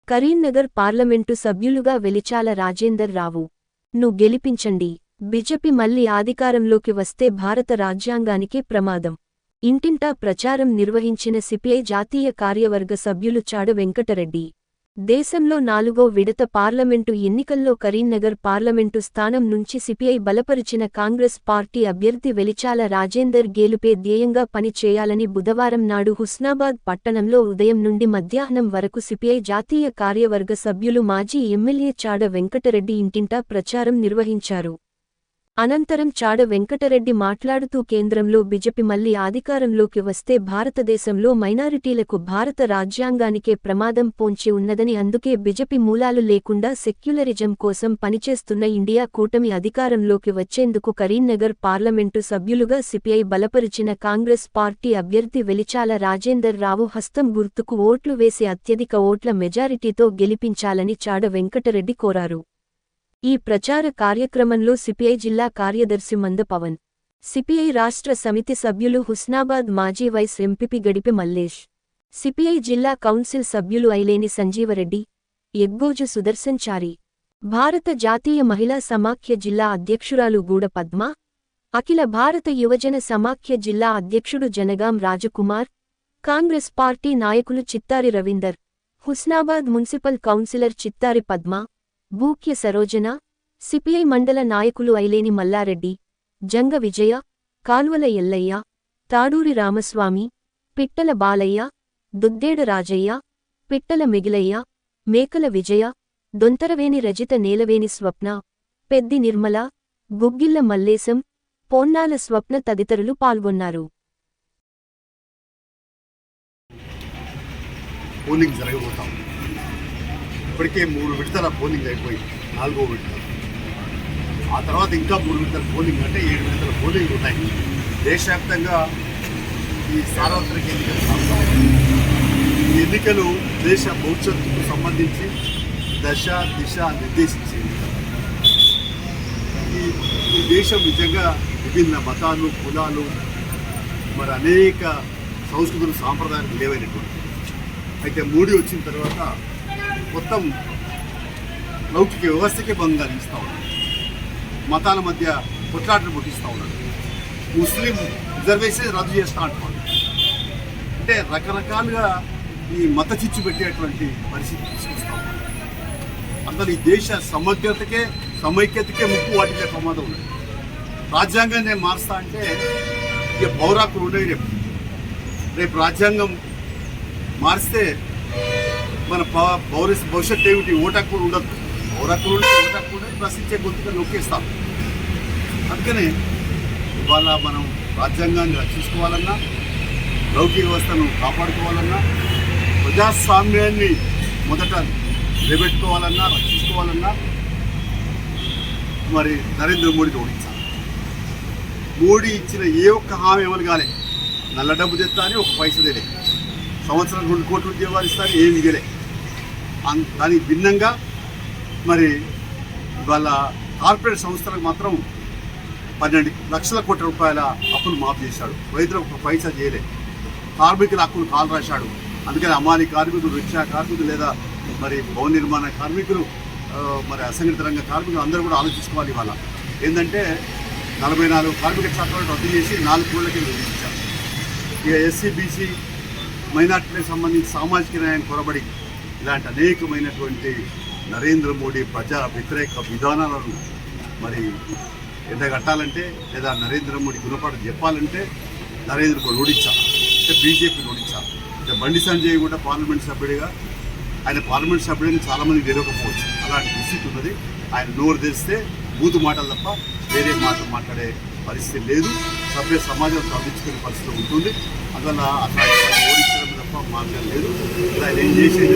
Karimnagar parliament సభ్యులుగా వెలిచాల రాజేందర్ రావు ను గెలిపించండి. బీజేపీ మళ్లీ అధికారంలోకి వస్తే భారత రాజ్యాంగానికే ప్రమాదం. ఇంటింటా ప్రచారం నిర్వహించిన సిపిఐ జాతీయ కార్యవర్గ సభ్యులు చాడ వెంకటరెడ్డి. దేశంలో 4వ విడత పార్లమెంటు ఎన్నికల్లో కరీంనగర్ పార్లమెంటు స్థానం నుంచి సిపిఐ బలపరిచిన కాంగ్రెస్ పార్టీ అభ్యర్థి వెలిచాల రాజేందర్ గెలుపే ధ్యేయంగా పని చేయాలని బుధవారం నాడు హుస్నాబాద్ పట్టణంలో ఉదయం నుండి మధ్యాహ్నం వరకు సిపిఐ జాతీయ కార్యవర్గ సభ్యులు మాజీ ఎమ్మెల్యే చాడ వెంకటరెడ్డి ఇంటింటా ప్రచారం నిర్వహించారు. అనంతరం చాడ వెంకటరెడ్డి మాట్లాడుతూ కేంద్రంలో బీజేపీ మళ్లీ అధికారంలోకి వస్తే భారతదేశంలో మైనారిటీలకు భారత రాజ్యాంగానికే ప్రమాదం పొంచి ఉన్నదని, అందుకే బీజేపీ మూలాలు లేకుండా సెక్యులరిజం కోసం పనిచేస్తున్న ఇండియా కూటమి అధికారంలోకి వచ్చేందుకు కరీంనగర్ పార్లమెంటు సభ్యులుగా సిపిఐ బలపరిచిన కాంగ్రెస్ పార్టీ అభ్యర్థి వెలిచాల రాజేందర్ రావు హస్తం గుర్తుకు ఓట్లు వేసి అత్యధిక ఓట్ల మెజారిటీతో గెలిపించాలని చాడ వెంకటరెడ్డి కోరారు. ఈ ప్రచార కార్యక్రమంలో సిపిఐ జిల్లా కార్యదర్శి మంద పవన్, సిపిఐ రాష్ట్ర సమితి సభ్యులు హుస్నాబాద్ మాజీ వైస్ ఎంపీపీ గడిపి మల్లేష్, సిపిఐ జిల్లా కౌన్సిల్ సభ్యులు ఐలేని సంజీవరెడ్డి, ఎగ్గోజు సుదర్శన్ చారి, భారత జాతీయ మహిళా సమాఖ్య జిల్లా అధ్యక్షురాలు గూడ పద్మ, అఖిల భారత యువజన సమాఖ్య జిల్లా అధ్యక్షుడు జనగాం రాజకుమార్, కాంగ్రెస్ పార్టీ నాయకులు Chittari Ravinder, Husnabad municipal councillor Chittari Padma, Bukya Sarojana, CPI mandal నాయకులు ఐలేని మల్లారెడ్డి, జంగ విజయ, కాల్వల ఎల్లయ్య, తాడూరి రామస్వామి, పిట్టల బాలయ్య, దుద్దేడ రాజయ్య, పిట్టల మిగిలయ్య, మేకల విజయ, దొంతరవేని రజిత, నేలవేని స్వప్న, పెద్ది నిర్మల, గుగ్గిళ్ల మల్లేశం, పొన్నాల స్వప్న తదితరులు పాల్గొన్నారు. ఇప్పటికే 3 విడతల పోలింగ్ అయిపోయి 4వ విడత, ఆ తర్వాత ఇంకా 3 విడతల పోలింగ్ అంటే 7 విడతల పోలింగ్ ఉన్నాయి. దేశవ్యాప్తంగా ఈ సార్వత్రిక ఎన్నికలు దేశ భవిష్యత్తుకు సంబంధించి దశ దిశ నిర్దేశించే ఈ దేశం నిజంగా విభిన్న మతాలు, కులాలు, మరి అనేక సంస్కృతులు, సాంప్రదాయాలు లేవైనటువంటి. అయితే మోడీ వచ్చిన తర్వాత మొత్తం లౌకిక వ్యవస్థకే భంగం కలిగిస్తూ ఉన్నాడు. మతాల మధ్య కొట్లాటలు పుట్టిస్తూ ఉన్నాడు. ముస్లిం రిజర్వేషన్ రద్దు చేస్తూ అంటున్నాడు. అంటే రకరకాలుగా ఈ మత చిచ్చు పెట్టేటువంటి పరిస్థితి తీసుకొస్తా ఉన్నాడు. అందులో ఈ దేశ సమగ్రతకే సమైక్యతకే ముప్పు వాటికే ప్రమాదం ఉన్నది. రాజ్యాంగాన్ని మారుస్తా అంటే ఇక పౌరాకులు ఉన్నాయి. రేపు రాజ్యాంగం మారిస్తే మన భవిష్యత్తు ఏమిటి? ఓటక్కులు ఉండదు. పౌరక్కులు ఉంటే ఓటక్కులు ప్రశ్నించే గొంతుగా నొక్కేస్తాం. అందుకనే ఇవాళ మనం రాజ్యాంగాన్ని రక్షించుకోవాలన్నా, లౌకిక వ్యవస్థను కాపాడుకోవాలన్నా, ప్రజాస్వామ్యాన్ని మొదట నిలబెట్టుకోవాలన్నా, రక్షించుకోవాలన్నా మరి నరేంద్ర మోడీని ఓడించాలి. మోడీ ఇచ్చిన ఏ ఒక్క హామీ అమలు కాలే. నల్ల డబ్బు తెస్తా అని ఒక పైసదేలే, సంవత్సరం 2 కోట్ల ఉద్యోగాలు ఇస్తా అని ఏమి మిగలే. దానికి భిన్నంగా మరి వాళ్ళ కార్పొరేట్ సంస్థలకు మాత్రం 12 లక్షల కోట్ల రూపాయల అప్పులు మాఫ్ చేశాడు. రైతులకు ఒక పైసా చేయలే. కార్మికుల హక్కులు కాలు రాశాడు. అందుకని అమాలి కార్మికులు, రిక్షా కార్మికులు, లేదా మరి భవన నిర్మాణ కార్మికులు, మరి అసంఘటిత రంగ కార్మికులు అందరూ కూడా ఆలోచించుకోవాలి. ఇవాళ ఏంటంటే 44 కార్మిక చట్టాలను రద్దు చేసి 4 కోట్లకి విధించారు. ఇక ఎస్సీ, బీసీ, మైనార్టీలకు సంబంధించి సామాజిక న్యాయం కొరబడి ఇలాంటి అనేకమైనటువంటి నరేంద్ర మోడీ ప్రజా వ్యతిరేక విధానాలను మరి ఎండగట్టాలంటే, లేదా నరేంద్ర మోడీ గుణపాఠం చెప్పాలంటే నరేంద్ర మోడీ ఓడించాలి, అంటే బీజేపీ ఓడించాలి. బండి సంజయ్ కూడా పార్లమెంట్ సభ్యుడిగా, ఆయన పార్లమెంట్ సభ్యుడిని చాలామంది తెలియకపోవచ్చు. అలాంటి పరిస్థితి ఉన్నది. ఆయన నోరు తెరిస్తే బూతు మాటలు తప్ప వేరే మాటలు మాట్లాడే పరిస్థితి లేదు. సభ్య సమాజం తగ్గించుకునే పరిస్థితి ఉంటుంది. అందువల్ల అట్లాంటి ఓడించడం తప్ప మార్గం లేదు. ఆయన ఏం చేసేది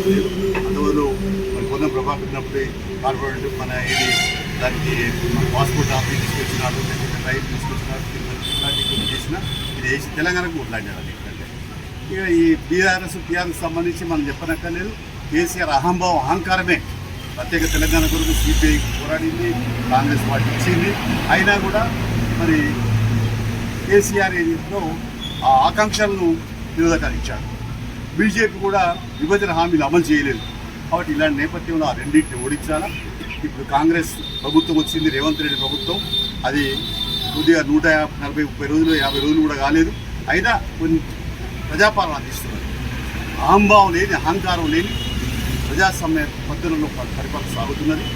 లేదు. అందువల్ల మరి పొన్నం ప్రభాకర్ కార్పొరేట్ మన ఏది దానికి మన పాస్పోర్ట్ ఆఫీస్ తీసుకొచ్చినాడు, లేకపోతే రైలు తీసుకొచ్చినాడు, ఇలాంటివి కొన్ని చేసినా ఇది వేసి తెలంగాణకు కొట్లాడినాడు. ఎందుకంటే ఇక ఈ టీఆర్ఎస్ సంబంధించి మనం చెప్పనక్కర్లేదు. కేసీఆర్ అహంభావం, అహంకారమే ప్రత్యేక తెలంగాణ కొరకు సిపిఐ పోరాడింది, కాంగ్రెస్ పార్టీ ఇచ్చింది. అయినా కూడా మరి కేసీఆర్ ఏదో ఆ ఆకాంక్షలను నిరోధకాలు ఇచ్చాడు. బీజేపీ కూడా విభజన హామీలు అమలు చేయలేదు. కాబట్టి ఇలాంటి నేపథ్యంలో ఆ రెండింటిని ఓడించాలా. ఇప్పుడు కాంగ్రెస్ ప్రభుత్వం వచ్చింది, రేవంత్ రెడ్డి ప్రభుత్వం. అది కొద్దిగా 140-30 రోజులు 50 రోజులు కూడా కాలేదు. అయినా కొన్ని ప్రజాపాలన అందిస్తున్నారు. అహంభావం లేని, అహంకారం లేని ప్రజాస్వామ్య పద్ధతుల్లో పరిపాలన సాగుతున్నది.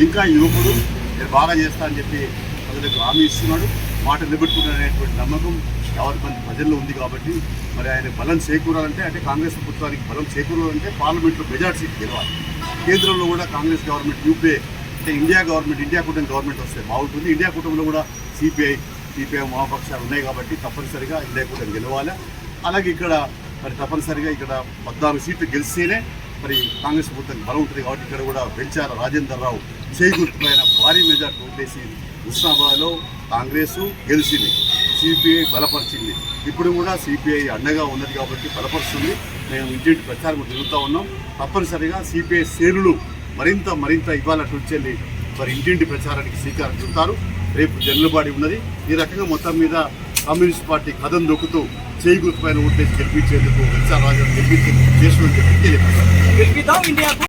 ఇంకా యువకుడు నేను బాగా చేస్తా అని చెప్పి ప్రజలకు హామీ ఇస్తున్నాడు. మాట నిలబెట్టుకునేటువంటి నమ్మకం యావత్ మంది ప్రజల్లో ఉంది. కాబట్టి మరి ఆయన బలం చేకూరాలంటే, అంటే కాంగ్రెస్ ప్రభుత్వానికి బలం చేకూరాలంటే పార్లమెంట్లో మెజార్టీ సీట్ గెలవాలి. కేంద్రంలో కూడా కాంగ్రెస్ గవర్నమెంట్, యూపీఏ అంటే ఇండియా కూటమి గవర్నమెంట్ వస్తే బాగుంటుంది. ఇండియా కూటమిలో కూడా సిపిఐ వామపక్షాలు ఉన్నాయి. కాబట్టి తప్పనిసరిగా ఇండియా కూటమి గెలవాలి. అలాగే ఇక్కడ మరి తప్పనిసరిగా ఇక్కడ 14 సీట్లు గెలిస్తేనే మరి కాంగ్రెస్ ప్రభుత్వానికి బలం ఉంటుంది. కాబట్టి ఇక్కడ కూడా వెంచాల రాజేందర్ రావు చేకూర్చుపైన భారీ మెజార్టీ ఓటేసి హుస్నాబాద్లో కాంగ్రెస్ గెలిచింది, సిపిఐ బలపరిచింది. ఇప్పుడు కూడా సిపిఐ అండగా ఉన్నది కాబట్టి బలపరుస్తుంది. మేము ఇంటింటి ప్రచారం తిరుగుతూ ఉన్నాం. తప్పనిసరిగా సిపిఐ శ్రేణులు మరింత ఇవాళ వచ్చి మరి ఇంటింటి ప్రచారానికి శ్రీకారం చుడతారు. రేపు జన్లుబాడి ఉన్నది. ఈ రకంగా మొత్తం మీద కమ్యూనిస్ట్ పార్టీ కథం దొక్కుతూ చేయి గుర్తుపైన ఓటేసి గెలిపించేందుకు వెంచాల రాజేందర్ గెలిపించేందుకు చేసిన